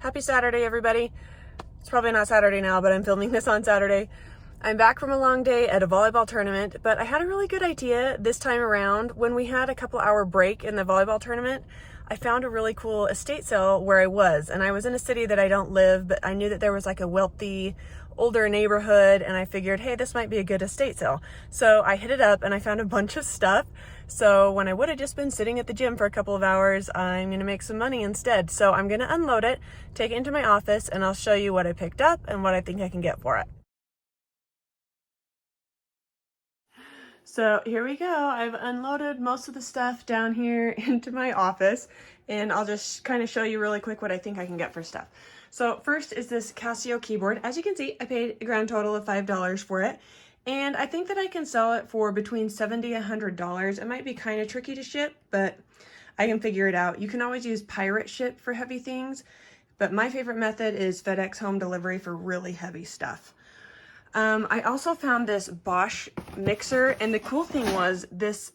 Happy Saturday, everybody. It's probably not Saturday now, but I'm filming this on Saturday. I'm back from a long day at a volleyball tournament, but I had a really good idea this time around. When we had a couple hour break in the volleyball tournament, I found a really cool estate sale where I was, and I was in a city that I don't live, but I knew that there was like a wealthy, older neighborhood, and I figured, hey, this might be a good estate sale. So I hit it up and I found a bunch of stuff. So when I would have just been sitting at the gym for a couple of hours, I'm gonna make some money instead. So I'm gonna unload it, take it into my office, and I'll show you what I picked up and what I think I can get for it. So here we go. I've unloaded most of the stuff down here into my office, and I'll just kind of show you really quick what I think I can get for stuff. So first is this Casio keyboard. As you can see, I paid a grand total of $5 for it, and I think that I can sell it for between $70 and $100. It might be kind of tricky to ship, but I can figure it out. You can always use pirate ship for heavy things, but my favorite method is FedEx home delivery for really heavy stuff. I also found this Bosch mixer, and the cool thing was this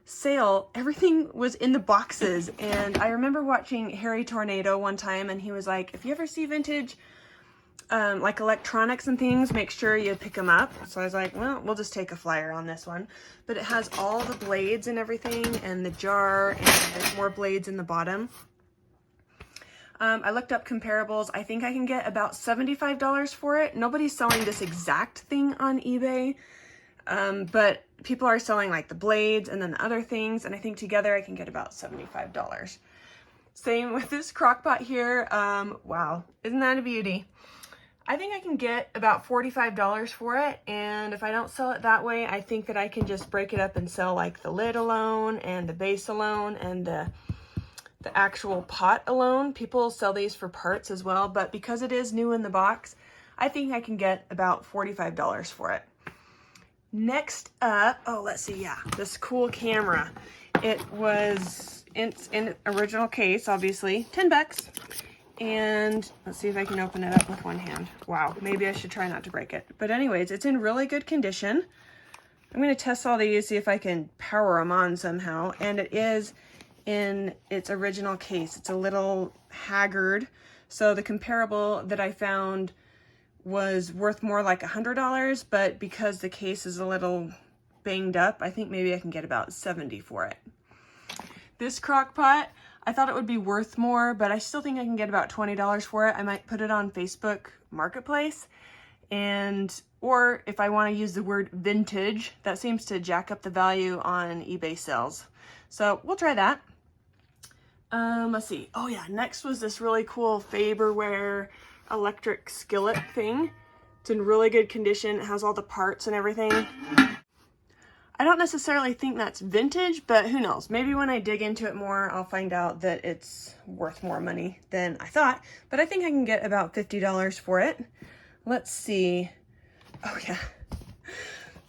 sale, everything was in the boxes. And I remember watching Harry Tornado one time, and he was like, if you ever see vintage like electronics and things, make sure you pick them up. So I was like, well, we'll just take a flyer on this one. But it has all the blades and everything, and the jar, and there's more blades in the bottom. I looked up comparables. I think I can get about $75 for it. Nobody's selling this exact thing on eBay, but people are selling like the blades and then the other things, and I think together I can get about $75. Same with this crock pot here. Wow, isn't that a beauty? I think I can get about $45 for it, and if I don't sell it that way, I think that I can just break it up and sell like the lid alone and the base alone and the actual pot alone. People sell these for parts as well, but because it is new in the box, I think I can get about $45 for it. Next up, oh, let's see, yeah, this cool camera. It was in original case, obviously, 10 bucks. And let's see if I can open it up with one hand. Wow, maybe I should try not to break it. But anyways, it's in really good condition. I'm gonna test all these, see if I can power them on somehow. And it is in its original case. It's a little haggard. So the comparable that I found was worth more like $100, but because the case is a little banged up, I think maybe I can get about $70 for it. This crock pot, I thought it would be worth more, but I still think I can get about $20 for it. I might put it on Facebook Marketplace, or if I want to use the word vintage, that seems to jack up the value on eBay sales. So we'll try that. Let's see. Oh yeah, next was this really cool Fabreware electric skillet thing. It's in really good condition. It has all the parts and everything. I don't necessarily think that's vintage, but who knows? Maybe when I dig into it more, I'll find out that it's worth more money than I thought. But I think I can get about $50 for it. Let's see. Oh yeah.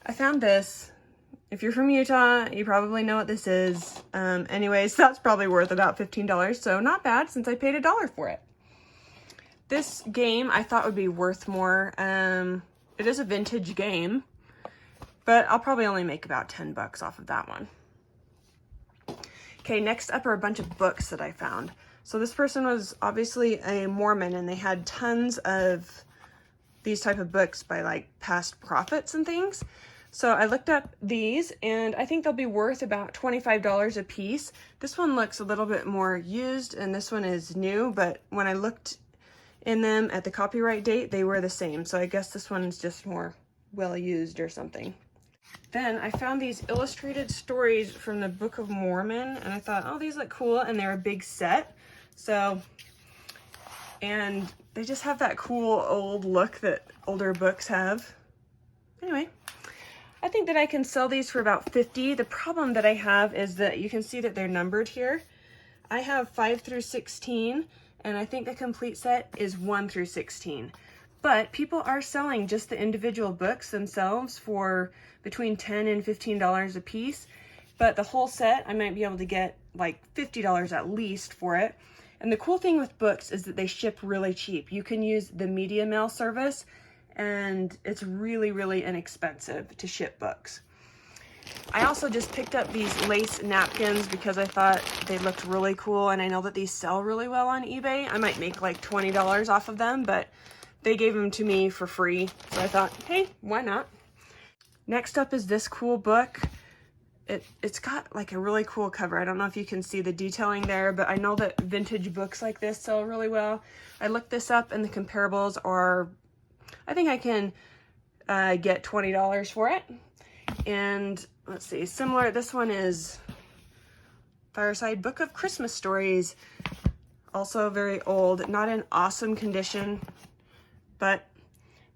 I found this. If you're from Utah, you probably know what this is. Anyways, that's probably worth about $15, so not bad since I paid $1 for it. This game I thought would be worth more. It is a vintage game, but I'll probably only make about 10 bucks off of that one. Okay, next up are a bunch of books that I found. So this person was obviously a Mormon, and they had tons of these type of books by like past prophets and things. So I looked up these, and I think they'll be worth about $25 a piece. This one looks a little bit more used, and this one is new, but when I looked in them at the copyright date, they were the same. So I guess this one is just more well used or something. Then I found these illustrated stories from the Book of Mormon, and I thought, oh, these look cool, and they're a big set. So, and they just have that cool old look that older books have. Anyway, I think that I can sell these for about $50. The problem that I have is that you can see that they're numbered here. I have 5 through 16, and I think the complete set is 1 through 16. But people are selling just the individual books themselves for between $10 and $15 a piece. But the whole set, I might be able to get like $50 at least for it. And the cool thing with books is that they ship really cheap. You can use the media mail service, and it's really, really inexpensive to ship books. I also just picked up these lace napkins because I thought they looked really cool, and I know that these sell really well on eBay. I might make like $20 off of them, but they gave them to me for free, so I thought, hey, why not? Next up is this cool book. It's got like a really cool cover. I don't know if you can see the detailing there, but I know that vintage books like this sell really well. I looked this up and the comparables are, I think I can get $20 for it. And let's see, similar, this one is Fireside Book of Christmas Stories. Also very old, not in awesome condition, but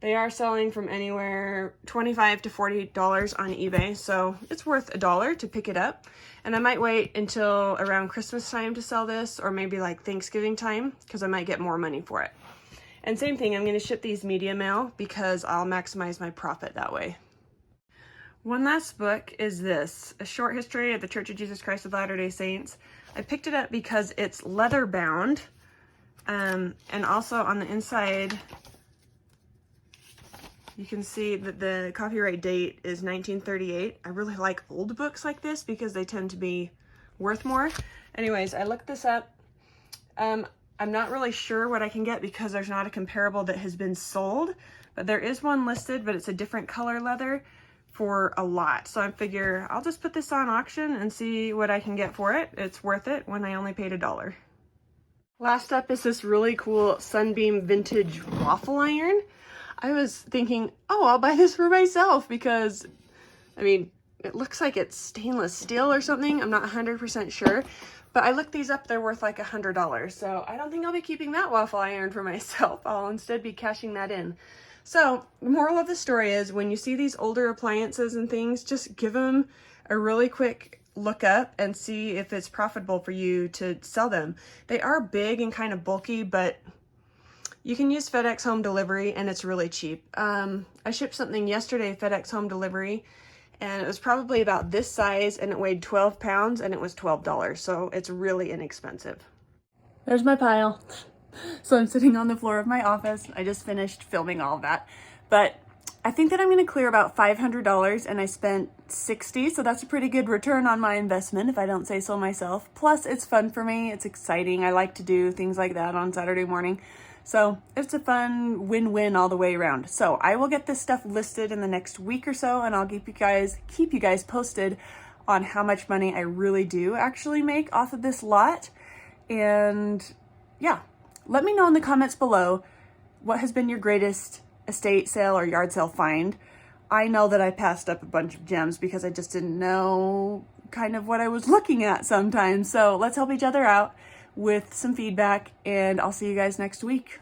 they are selling from anywhere $25 to $40 on eBay, so it's worth $1 to pick it up. And I might wait until around Christmas time to sell this, or maybe like Thanksgiving time, because I might get more money for it. And same thing, I'm going to ship these media mail because I'll maximize my profit that way. One last book is this, A Short History of the Church of Jesus Christ of Latter-day Saints. I picked it up because it's leather bound, and also on the inside, you can see that the copyright date is 1938. I really like old books like this because they tend to be worth more. Anyways, I looked this up. I'm not really sure what I can get because there's not a comparable that has been sold, but there is one listed, but it's a different color leather for a lot. So I figure I'll just put this on auction and see what I can get for it. It's worth it when I only paid $1. Last up is this really cool Sunbeam vintage waffle iron. I was thinking, oh, I'll buy this for myself because, I mean, it looks like it's stainless steel or something. I'm not 100% sure, but I looked these up. They're worth like $100. So I don't think I'll be keeping that waffle iron for myself. I'll instead be cashing that in. So the moral of the story is when you see these older appliances and things, just give them a really quick look up and see if it's profitable for you to sell them. They are big and kind of bulky, but you can use FedEx home delivery and it's really cheap. I shipped something yesterday, FedEx home delivery, and it was probably about this size and it weighed 12 pounds and it was $12. So it's really inexpensive. There's my pile. So I'm sitting on the floor of my office. I just finished filming all of that, but I think that I'm going to clear about $500 and I spent $60. So that's a pretty good return on my investment if I don't say so myself. Plus it's fun for me. It's exciting. I like to do things like that on Saturday morning. So it's a fun win-win all the way around. So I will get this stuff listed in the next week or so, and I'll keep you guys posted on how much money I really do actually make off of this lot. And yeah, let me know in the comments below what has been your greatest estate sale or yard sale find. I know that I passed up a bunch of gems because I just didn't know kind of what I was looking at sometimes. So let's help each other out with some feedback, and I'll see you guys next week.